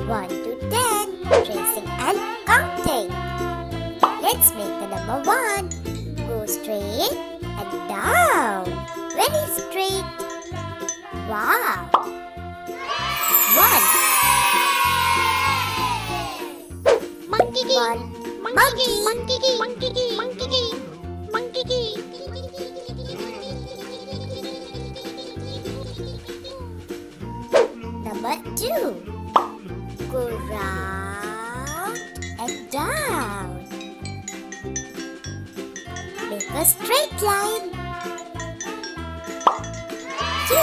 1 to 10, tracing and counting. Let's make the number 1. Go straight and down. Very straight. Wow. 1. Monkey, Monkey. monkey. Number 2. Go round and down. Make a straight line. 2.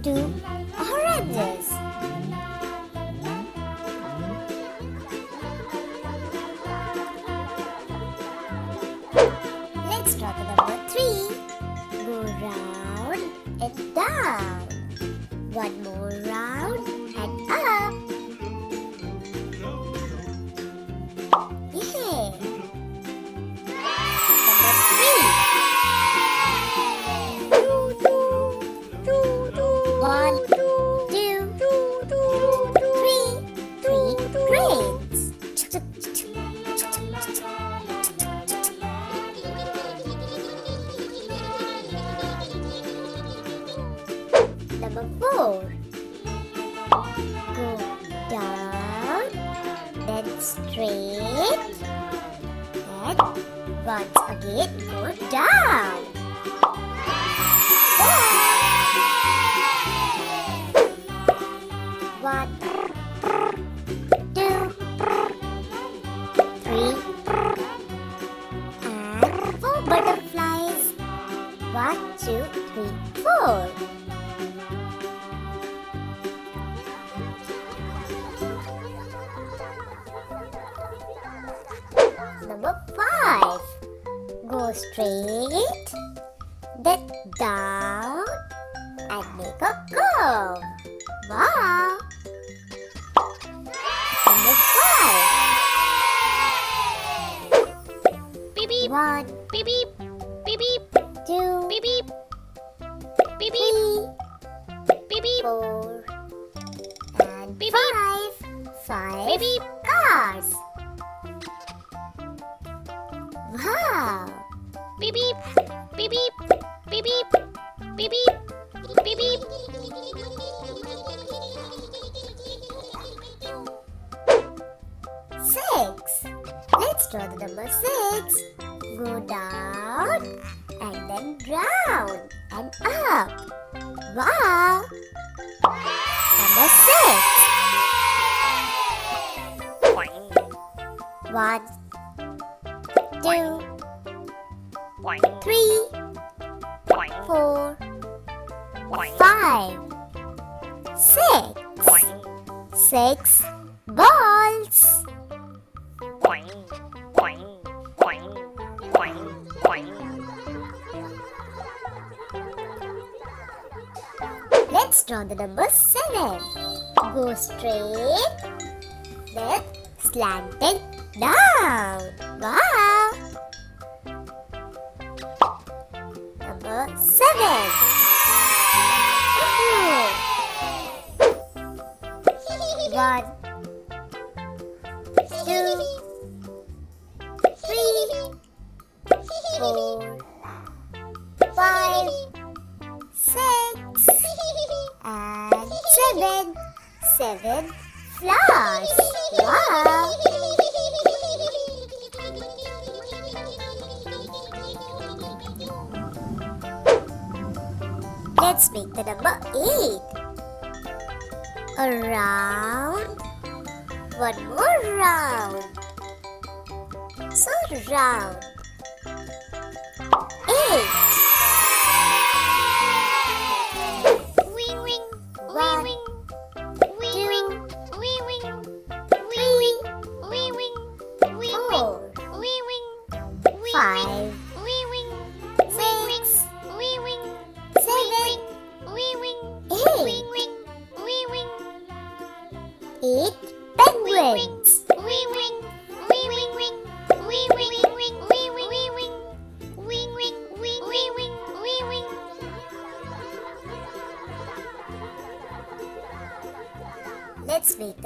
2 oranges. Let's draw the number 3. Go round and down. One more round and up. Yeah. Number 3. 1, 2, 3. 3 cranes. Number 4. Go down, then straight, and once again go down. 1, 2, 3, and 4 butterflies. 1, 2, 3, 4. Number 5. Go straight, then down, and make a curve. Wow! Number 5. Beep beep, 1, beep beep, beep beep, 2, beep beep, beep 3, beep, beep 4, and Beep, 5. beep, beep. Cars. Wow! beep beep, beep beep, beep beep, beep beep, beep beep. 6. Let's draw the number 6. Go down and then round and up. Wow! Number 6. 1, 2, 3, 4, 5, 6. 6 balls. Let's draw the number 7. Go straight, then slanted down. Wow! Number 7. Oh. 1, 2, 3, 4, 5, 6, and 7. 7 flowers. Wow! Let's make the number 8. Around. One more round. So round. 8. Wing wing, 1, wing 2, wing, wing wing, wing wing, wing 4, wing, wing 5, wing wing, 6, wing wing, 7, wing wing, 8. wing wing, wing wing, 8 penguins. wing wing, wing wing, wing wing, wing wing, wing wing, wing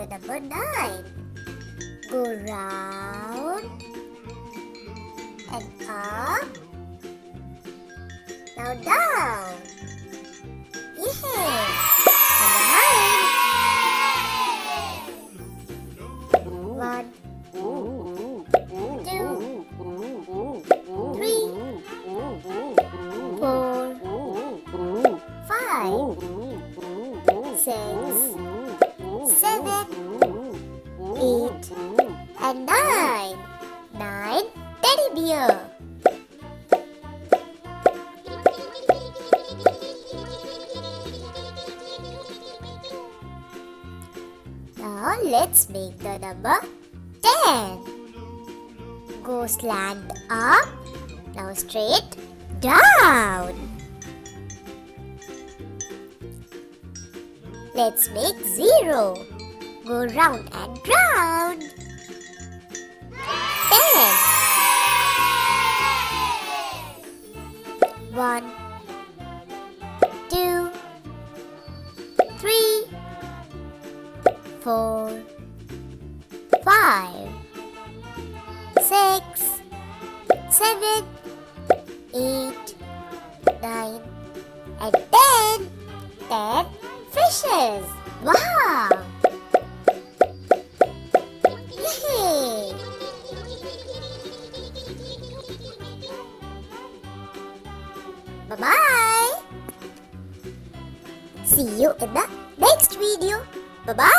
number 9. Go round and up. Now down. Yeah. Number 9. 1, 2, 3, 4, 5, 6, 7, 8, and 9. 9 teddy bear. Now let's make the number 10. Go slant up. Now straight down. Let's make 0. Go round and round. 10. 1, 2, 3, 4, 5, 6, 7, 8, 9, and 10. 10 fishes. Wow! Yay! Bye-bye! See you in the next video. Bye-bye!